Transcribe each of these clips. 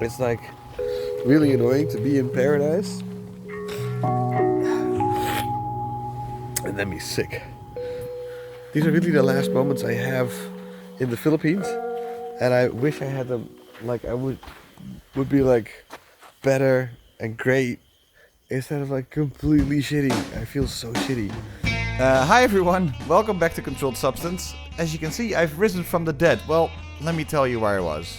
It's like really annoying to be in paradise and then be sick. These are really the last moments I have in the Philippines, and I wish I had them. Like I would be like better and great instead of like completely shitty. I feel so shitty. Hi everyone, welcome back to Controlled Substance. As you can see, I've risen from the dead. Well, let me tell you where I was.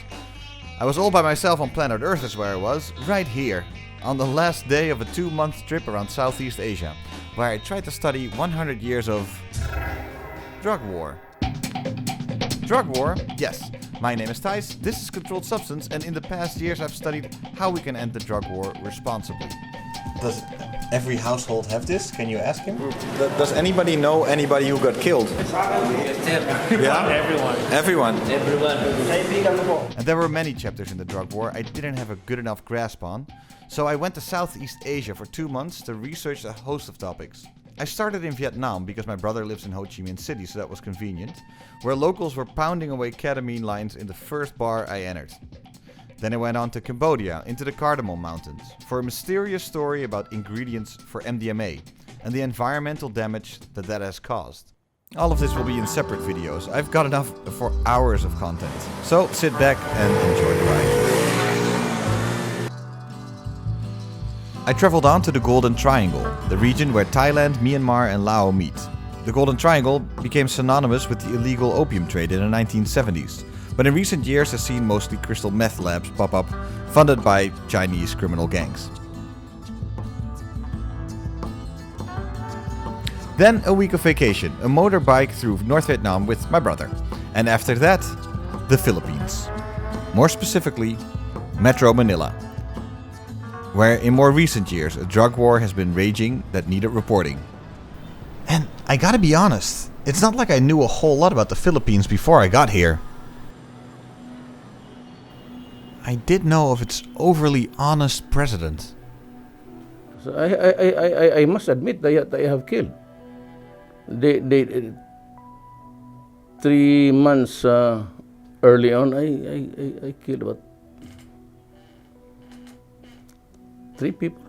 I was all by myself on planet Earth is where I was, right here, on the last day of a 2-month trip around Southeast Asia, where I tried to study 100 years of drug war. Drug war? Yes. My name is Thijs, this is Controlled Substance, and in the past years I've studied how we can end the drug war responsibly. Does every household have this? Can you ask him? Does anybody know anybody who got killed? Yeah? Everyone. And there were many chapters in the drug war I didn't have a good enough grasp on, so I went to Southeast Asia for 2 months to research a host of topics. I started in Vietnam because my brother lives in Ho Chi Minh City, so that was convenient, where locals were pounding away ketamine lines in the first bar I entered. Then I went on to Cambodia, into the Cardamom Mountains, for a mysterious story about ingredients for MDMA and the environmental damage that has caused. All of this will be in separate videos. I've got enough for hours of content, so sit back and enjoy the ride. I traveled on to the Golden Triangle, the region where Thailand, Myanmar and Laos meet. The Golden Triangle became synonymous with the illegal opium trade in the 1970s. But in recent years has seen mostly crystal meth labs pop up, funded by Chinese criminal gangs. Then a week of vacation, a motorbike through North Vietnam with my brother. And after that, the Philippines. More specifically, Metro Manila, where in more recent years a drug war has been raging that needed reporting. And I gotta be honest, it's not like I knew a whole lot about the Philippines before I got here. I did know of its overly honest president. So I must admit that I have killed. They 3 months early on, I killed about 3 people.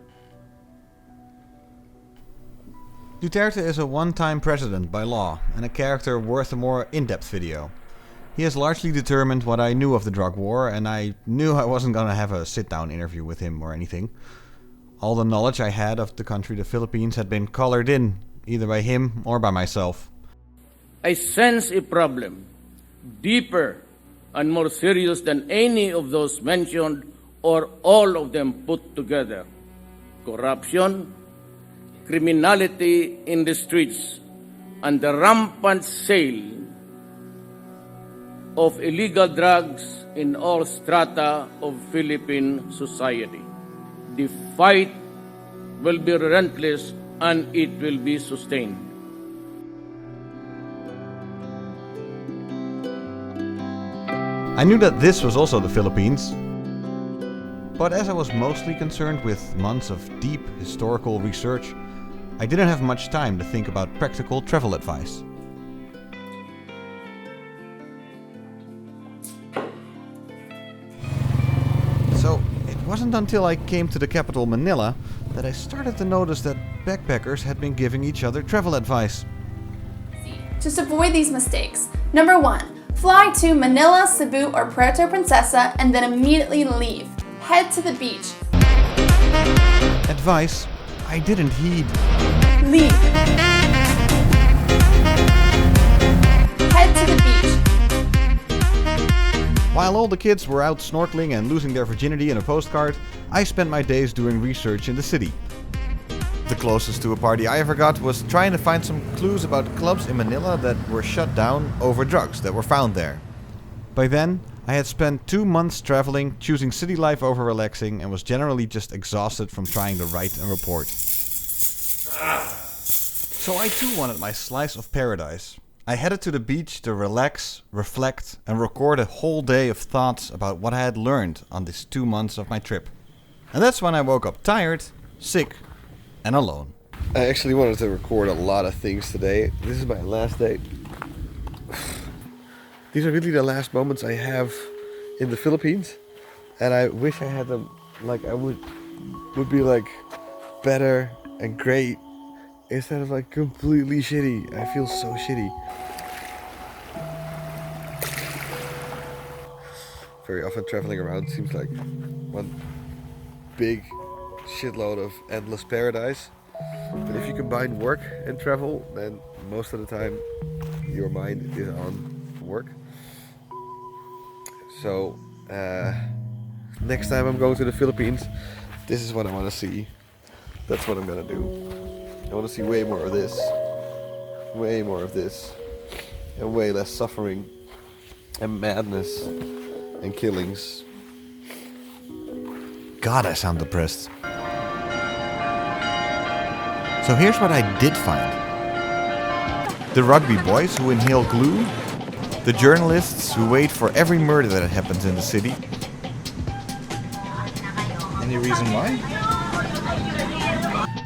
Duterte is a one-time president by law and a character worth a more in-depth video. He has largely determined what I knew of the drug war, and I knew I wasn't gonna have a sit-down interview with him or anything. All the knowledge I had of the country, the Philippines, had been colored in, either by him or by myself. I sense a problem deeper and more serious than any of those mentioned or all of them put together. Corruption, criminality in the streets, and the rampant sale of illegal drugs in all strata of Philippine society. The fight will be relentless and it will be sustained. I knew that this was also the Philippines, but as I was mostly concerned with months of deep historical research, I didn't have much time to think about practical travel advice. So, it wasn't until I came to the capital Manila that I started to notice that backpackers had been giving each other travel advice. Just avoid these mistakes. Number 1, fly to Manila, Cebu, or Puerto Princesa and then immediately leave. Head to the beach. Advice I didn't heed. Leave. Head to the beach. While all the kids were out snorkeling and losing their virginity in a postcard, I spent my days doing research in the city. The closest to a party I ever got was trying to find some clues about clubs in Manila that were shut down over drugs that were found there. By then, I had spent 2 months traveling, choosing city life over relaxing, and was generally just exhausted from trying to write and report. So I too wanted my slice of paradise. I headed to the beach to relax, reflect, and record a whole day of thoughts about what I had learned on these 2 months of my trip. And that's when I woke up tired, sick, and alone. I actually wanted to record a lot of things today. This is my last day. These are really the last moments I have in the Philippines, and I wish I had them. Like I would be like better and great instead of like completely shitty. I feel so shitty. Very often traveling around seems like one big shitload of endless paradise. But if you combine work and travel, then most of the time your mind is on work. So next time I'm going to the Philippines, this is what I want to see. That's what I'm gonna do. I want to see way more of this, and way less suffering and madness and killings. God, I sound depressed. So here's what I did find. The rugby boys who inhale glue, the journalists who wait for every murder that happens in the city. Any reason why?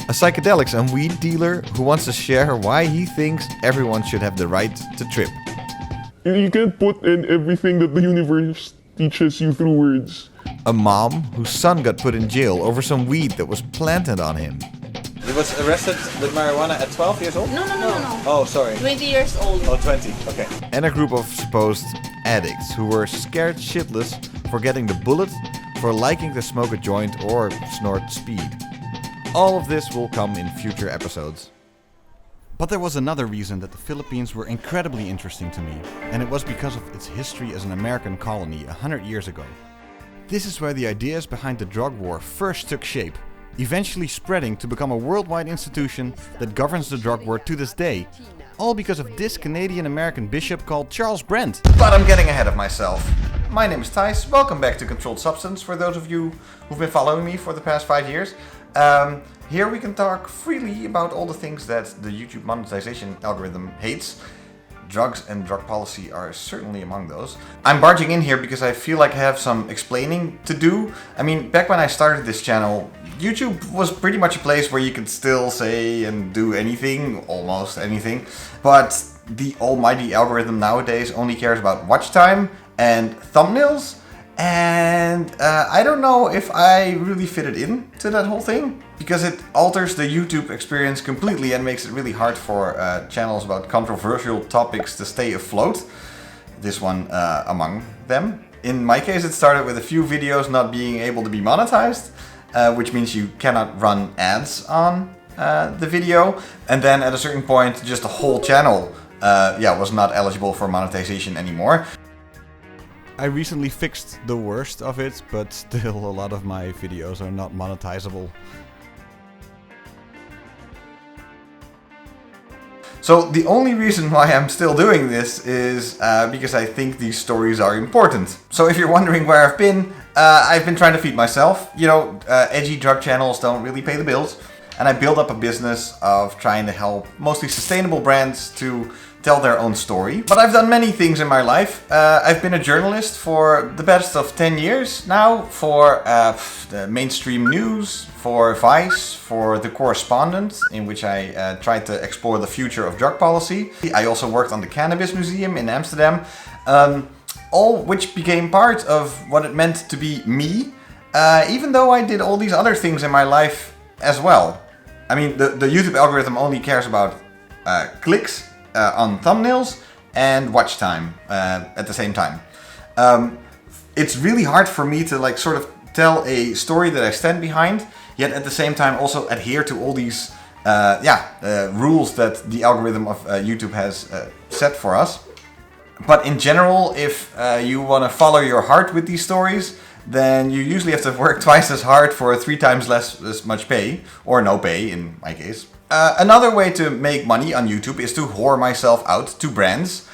A psychedelics and weed dealer who wants to share why he thinks everyone should have the right to trip. You can't put in everything that the universe teaches you through words. A mom whose son got put in jail over some weed that was planted on him. He was arrested with marijuana at 12 years old? No. Oh, sorry. 20 years old. Oh, 20. Okay. And a group of supposed addicts who were scared shitless for getting the bullet, for liking to smoke a joint or snort speed. All of this will come in future episodes. But there was another reason that the Philippines were incredibly interesting to me, and it was because of its history as an American colony 100 years ago. This is where the ideas behind the drug war first took shape, eventually spreading to become a worldwide institution that governs the drug war to this day, all because of this Canadian-American bishop called Charles Brent. But I'm getting ahead of myself. My name is Thijs, welcome back to Controlled Substance, for those of you who've been following me for the past 5 years. Here we can talk freely about all the things that the YouTube monetization algorithm hates. Drugs and drug policy are certainly among those. I'm barging in here because I feel like I have some explaining to do. I mean, back when I started this channel, YouTube was pretty much a place where you could still say and do anything, almost anything. But the almighty algorithm nowadays only cares about watch time and thumbnails. And I don't know if I really fitted in to that whole thing, because it alters the YouTube experience completely and makes it really hard for channels about controversial topics to stay afloat. This one among them. In my case, it started with a few videos not being able to be monetized, which means you cannot run ads on the video. And then at a certain point, just the whole channel was not eligible for monetization anymore. I recently fixed the worst of it, but still a lot of my videos are not monetizable. So the only reason why I'm still doing this is because I think these stories are important. So if you're wondering where I've been trying to feed myself. You know, edgy drug channels don't really pay the bills. And I built up a business of trying to help mostly sustainable brands to tell their own story. But I've done many things in my life. I've been a journalist for the best of 10 years now, for the mainstream news, for Vice, for The Correspondent, in which I tried to explore the future of drug policy. I also worked on the Cannabis Museum in Amsterdam, all which became part of what it meant to be me, even though I did all these other things in my life as well. I mean, the YouTube algorithm only cares about clicks on thumbnails and watch time at the same time. It's really hard for me to like sort of tell a story that I stand behind, yet at the same time also adhere to all these rules that the algorithm of YouTube has set for us. But in general, if you want to follow your heart with these stories, then you usually have to work twice as hard for 3 times as much pay, or no pay in my case. Another way to make money on YouTube is to whore myself out to brands,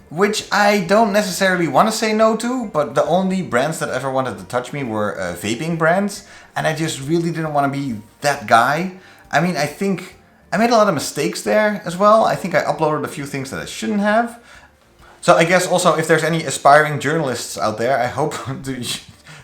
which I don't necessarily want to say no to, but the only brands that ever wanted to touch me were vaping brands, and I just really didn't want to be that guy. I mean, I think I made a lot of mistakes there as well. I think I uploaded a few things that I shouldn't have. So I guess also if there's any aspiring journalists out there, I hope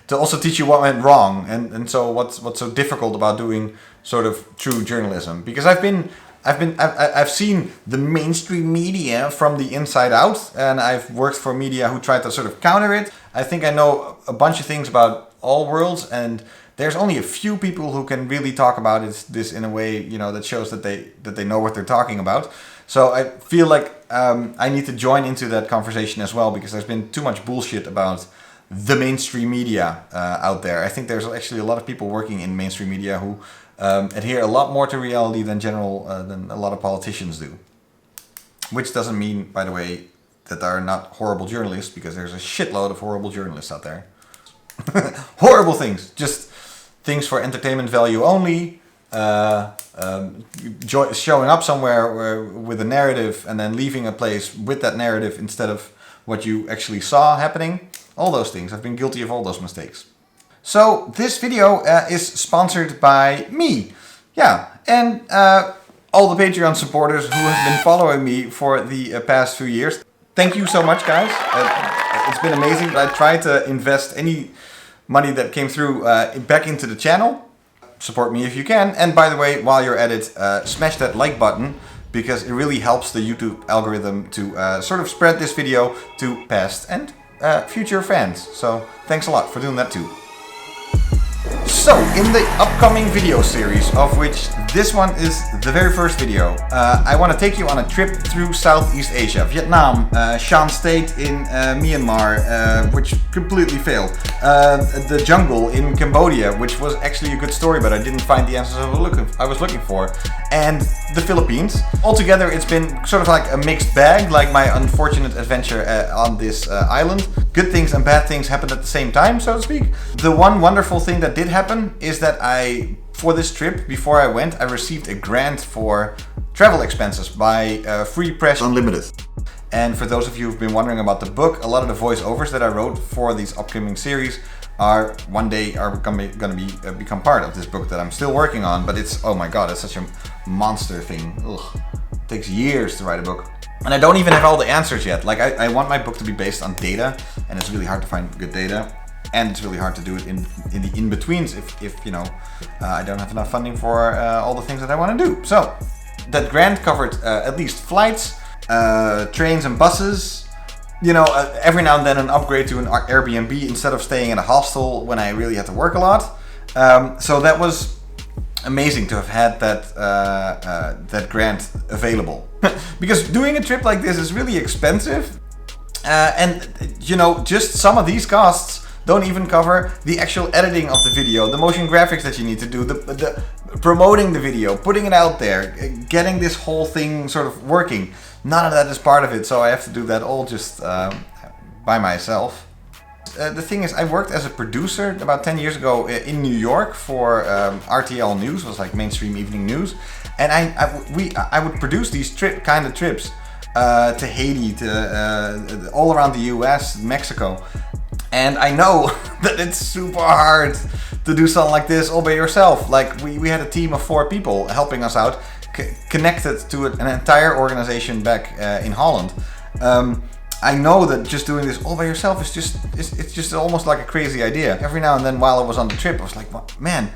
to also teach you what went wrong and so what's so difficult about doing sort of true journalism. Because I've been I've seen the mainstream media from the inside out, and I've worked for media who tried to sort of counter it. I think I know a bunch of things about all worlds, and there's only a few people who can really talk about this in a way, you know, that shows that they know what they're talking about. So I feel like I need to join into that conversation as well, because there's been too much bullshit about the mainstream media out there. I think there's actually a lot of people working in mainstream media who adhere a lot more to reality than a lot of politicians do. Which doesn't mean, by the way, that there are not horrible journalists, because there's a shitload of horrible journalists out there. Horrible things, just things for entertainment value only. Showing up somewhere with a narrative and then leaving a place with that narrative instead of what you actually saw happening. All those things. I've been guilty of all those mistakes. So this video is sponsored by me. Yeah, and all the Patreon supporters who have been following me for the past few years. Thank you so much, guys. It's been amazing. I tried to invest any money that came through back into the channel. Support me if you can. And by the way, while you're at it, smash that like button, because it really helps the YouTube algorithm to sort of spread this video to past and future fans. So thanks a lot for doing that too. So, in the upcoming video series, of which this one is the very first video, I want to take you on a trip through Southeast Asia. Vietnam, Shan State in Myanmar, which completely failed. The jungle in Cambodia, which was actually a good story, but I didn't find the answers I was looking for. And the Philippines. Altogether, it's been sort of like a mixed bag, like my unfortunate adventure on this island. Good things and bad things happened at the same time, so to speak. The one wonderful thing that did happen is that for this trip, before I went, I received a grant for travel expenses by Free Press Unlimited. And for those of you who've been wondering about the book, a lot of the voiceovers that I wrote for these upcoming series are one day going to become part of this book that I'm still working on. But it's, oh my god, it's such a monster thing. Ugh. It takes years to write a book. And I don't even have all the answers yet. Like, I want my book to be based on data, and it's really hard to find good data. And it's really hard to do it in the in-betweens if you know, I don't have enough funding for all the things that I want to do. So, that grant covered at least flights, trains and buses. You know, every now and then an upgrade to an Airbnb instead of staying in a hostel when I really had to work a lot. So that was amazing to have had that grant available. Because doing a trip like this is really expensive. And, you know, just some of these costs don't even cover the actual editing of the video, the motion graphics that you need to do, the promoting the video, putting it out there, getting this whole thing sort of working. None of that is part of it, so I have to do that all just by myself. The thing is, I worked as a producer about 10 years ago in New York for RTL News, was like mainstream evening news, and I would produce these kind of trips to Haiti, to all around the US, Mexico. And I know that it's super hard to do something like this all by yourself. Like, we had a team of 4 people helping us out, connected to an entire organization back in Holland. I know that just doing this all by yourself is it's just almost like a crazy idea. Every now and then while I was on the trip, I was like, man,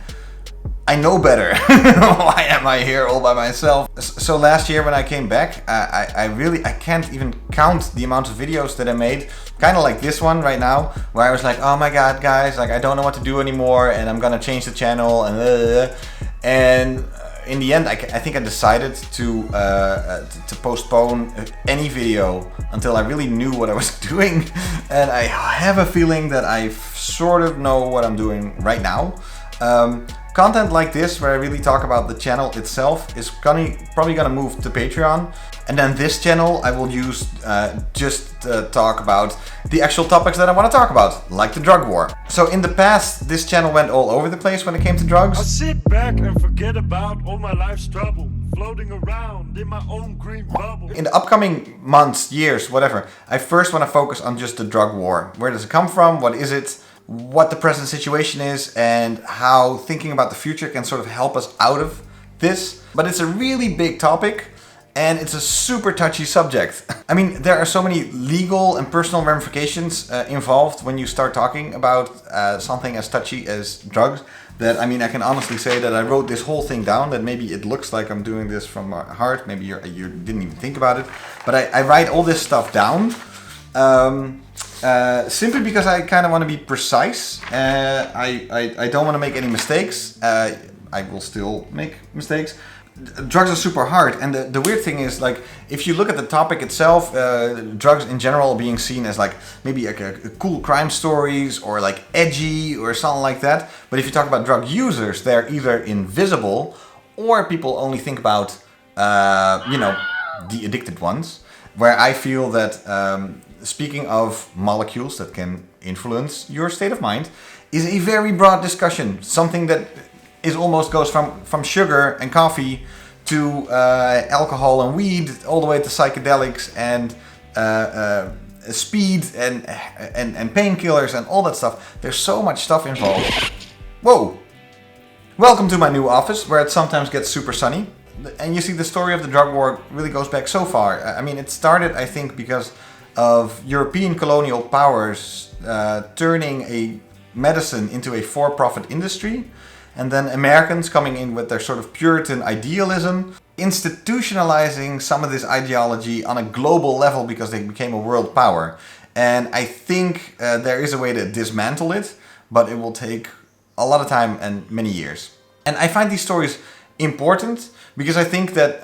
I know better. Why am I here all by myself? So last year when I came back, I can't even count the amount of videos that I made. Kind of like this one right now, where I was like, oh my god, guys, like I don't know what to do anymore, and I'm gonna change the channel, and in the end, I think I decided to postpone any video until I really knew what I was doing, and I have a feeling that I sort of know what I'm doing right now. Content like this, where I really talk about the channel itself, is probably gonna move to Patreon. And then this channel I will use just to talk about the actual topics that I want to talk about, like the drug war. So in the past, this channel went all over the place when it came to drugs. I sit back and forget about all my life's trouble, floating around in my own green bubble. In the upcoming months, years, whatever, I first want to focus on just the drug war. Where does it come from? What is it? What the present situation is, and how thinking about the future can sort of help us out of this. But it's a really big topic. And it's a super touchy subject. I mean, there are so many legal and personal ramifications involved when you start talking about something as touchy as drugs. that, I mean, I can honestly say that I wrote this whole thing down, that maybe it looks like I'm doing this from my heart, maybe you didn't even think about it, but I write all this stuff down simply because I kind of want to be precise. I don't want to make any mistakes. I will still make mistakes. Drugs are super hard, and the weird thing is, like, if you look at the topic itself, drugs in general being seen as like maybe like a cool crime stories or like edgy or something like that. But if you talk about drug users, they're either invisible or people only think about you know, the addicted ones. Where I feel that speaking of molecules that can influence your state of mind is a very broad discussion, something that is almost goes from sugar and coffee to alcohol and weed, all the way to psychedelics and speed and painkillers and all that stuff. There's so much stuff involved. Whoa! Welcome to my new office, where it sometimes gets super sunny. And you see, the story of the drug war really goes back so far. I mean, it started, I think, because of European colonial powers turning a medicine into a for-profit industry. And then Americans coming in with their sort of Puritan idealism, institutionalizing some of this ideology on a global level because they became a world power. And I think there is a way to dismantle it, but it will take a lot of time and many years. And I find these stories important because I think that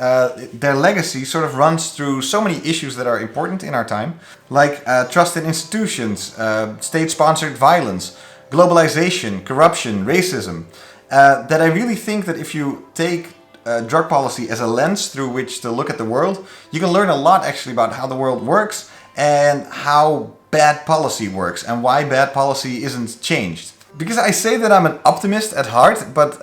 their legacy sort of runs through so many issues that are important in our time, like trust in institutions, state-sponsored violence, globalization, corruption, racism. That I really think that if you take drug policy as a lens through which to look at the world, you can learn a lot actually about how the world works and how bad policy works and why bad policy isn't changed. Because I say that I'm an optimist at heart, but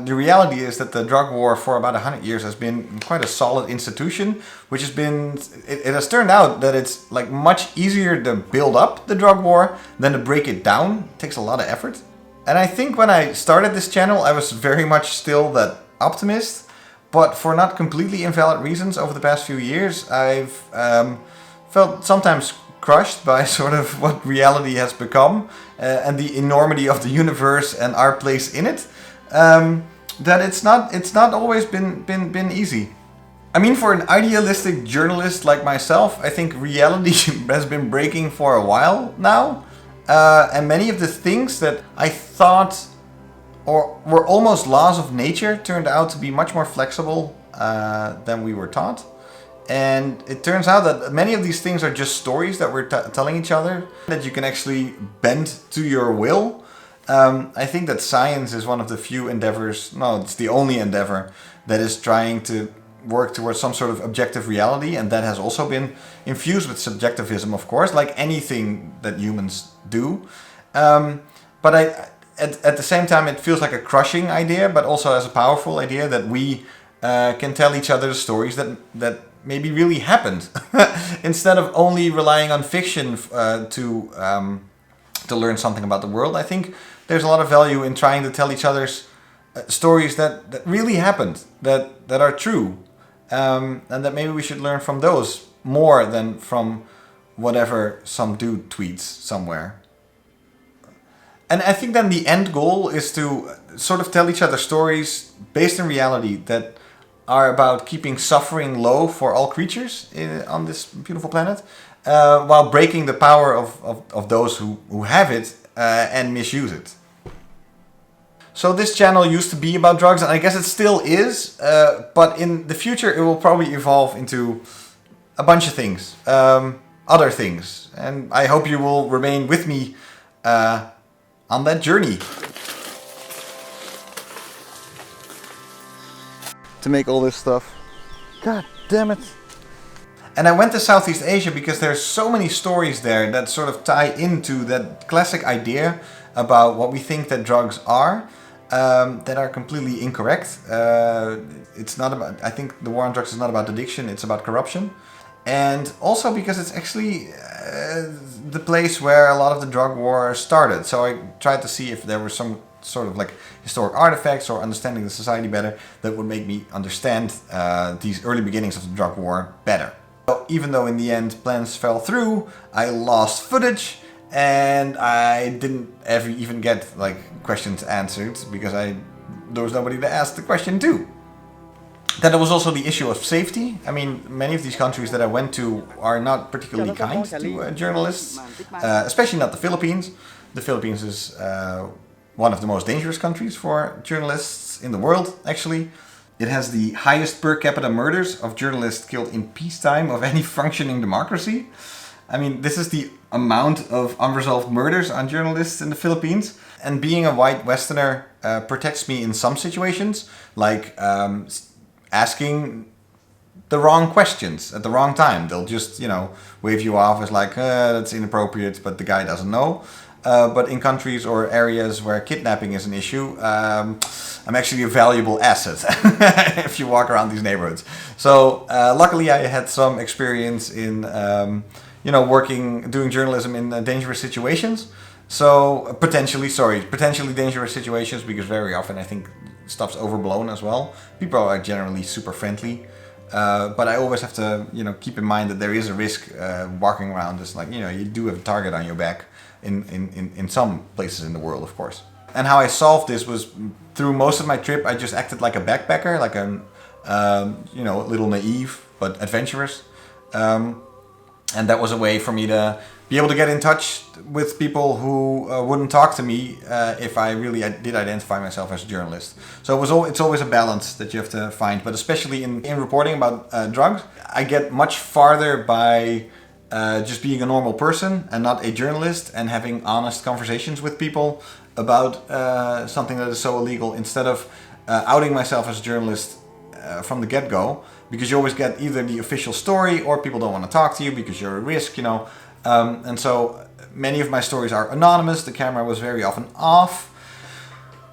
the reality is that the drug war for about 100 years has been quite a solid institution, which has been, it has turned out that it's like much easier to build up the drug war than to break it down. It takes a lot of effort. And I think when I started this channel, I was very much still that optimist, but for not completely invalid reasons over the past few years, I've felt sometimes crushed by sort of what reality has become and the enormity of the universe and our place in it. That it's not always been easy. I mean, for an idealistic journalist like myself, I think reality has been breaking for a while now. And many of the things that I thought or were almost laws of nature turned out to be much more flexible than we were taught. And it turns out that many of these things are just stories that we're telling each other, that you can actually bend to your will. I think that science is one of the few endeavors, no, it's the only endeavor that is trying to work towards some sort of objective reality, and that has also been infused with subjectivism, of course, like anything that humans do. But at the same time, it feels like a crushing idea, but also as a powerful idea that we can tell each other stories that maybe really happened, instead of only relying on fiction to learn something about the world. I think there's a lot of value in trying to tell each other's stories that really happened, that are true. And that maybe we should learn from those more than from whatever some dude tweets somewhere. And I think then the end goal is to sort of tell each other stories based in reality that are about keeping suffering low for all creatures on this beautiful planet, while breaking the power of those who have it and misuse it. So this channel used to be about drugs, and I guess it still is, but in the future it will probably evolve into a bunch of things, other things, and I hope you will remain with me on that journey. To make all this stuff. God damn it. And I went to Southeast Asia because there's so many stories there that sort of tie into that classic idea about what we think that drugs are. That are completely incorrect. It's not about, I think the war on drugs is not about addiction, it's about corruption. And also because it's actually the place where a lot of the drug war started. So I tried to see if there were some sort of like historic artifacts or understanding the society better that would make me understand these early beginnings of the drug war better. So even though in the end plans fell through, I lost footage and I didn't ever even get like questions answered because there was nobody to ask the question to. Then there was also the issue of safety. I mean, many of these countries that I went to are not particularly kind to journalists, especially not the Philippines. The Philippines is one of the most dangerous countries for journalists in the world, actually. It has the highest per capita murders of journalists killed in peacetime of any functioning democracy. I mean, this is the amount of unresolved murders on journalists in the Philippines. And being a white Westerner protects me in some situations, like asking the wrong questions at the wrong time. They'll just, wave you off as like, that's inappropriate, but the guy doesn't know. But in countries or areas where kidnapping is an issue, I'm actually a valuable asset if you walk around these neighborhoods. So luckily I had some experience in, doing journalism in dangerous situations. So potentially dangerous situations, because very often I think stuff's overblown as well. People are generally super friendly. But I always have to, keep in mind that there is a risk walking around. It's like, you do have a target on your back in some places in the world, of course. And how I solved this was through most of my trip, I just acted like a backpacker, like a little naive, but adventurous. And that was a way for me to be able to get in touch with people who wouldn't talk to me if I really did identify myself as a journalist. So it's always a balance that you have to find, but especially in reporting about drugs, I get much farther by just being a normal person and not a journalist, and having honest conversations with people about something that is so illegal, instead of outing myself as a journalist from the get-go, because you always get either the official story or people don't want to talk to you because you're a risk, and so many of my stories are anonymous. The camera was very often off.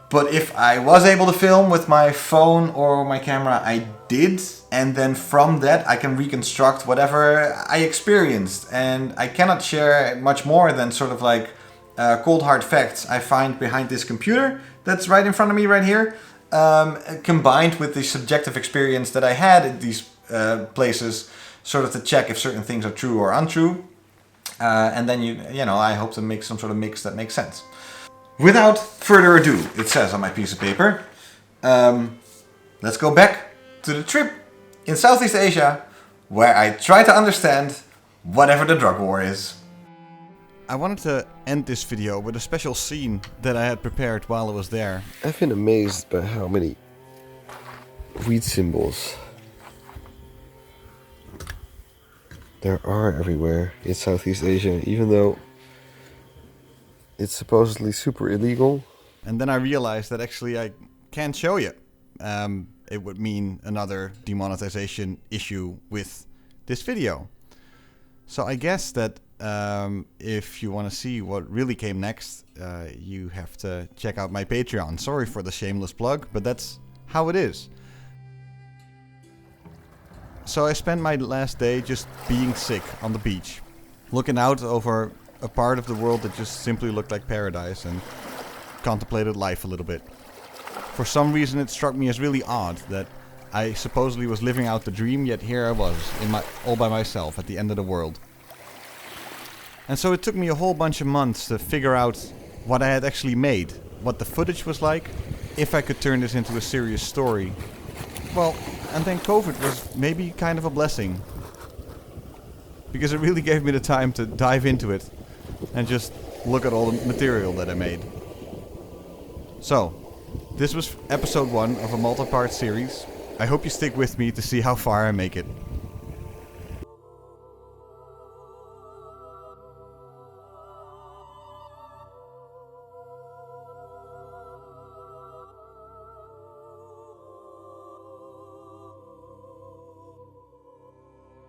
But if I was able to film with my phone or my camera, I did. And then from that, I can reconstruct whatever I experienced. And I cannot share much more than sort of like cold hard facts I find behind this computer that's right in front of me right here. Combined with the subjective experience that I had at these places, sort of to check if certain things are true or untrue. And then, I hope to make some sort of mix that makes sense. Without further ado, it says on my piece of paper, let's go back to the trip in Southeast Asia, where I try to understand whatever the drug war is. I wanted to end this video with a special scene that I had prepared while I was there. I've been amazed by how many weed symbols there are everywhere in Southeast Asia, even though it's supposedly super illegal. And then I realized that actually I can't show you. It would mean another demonetization issue with this video. So I guess that if you want to see what really came next, you have to check out my Patreon. Sorry for the shameless plug, but that's how it is. So I spent my last day just being sick on the beach, looking out over a part of the world that just simply looked like paradise, and contemplated life a little bit. For some reason it struck me as really odd that I supposedly was living out the dream, yet here I was, all by myself at the end of the world. And so it took me a whole bunch of months to figure out what I had actually made, what the footage was like, if I could turn this into a serious story. Well, and then COVID was maybe kind of a blessing, because it really gave me the time to dive into it and just look at all the material that I made. So, this was episode 1 of a multi-part series. I hope you stick with me to see how far I make it.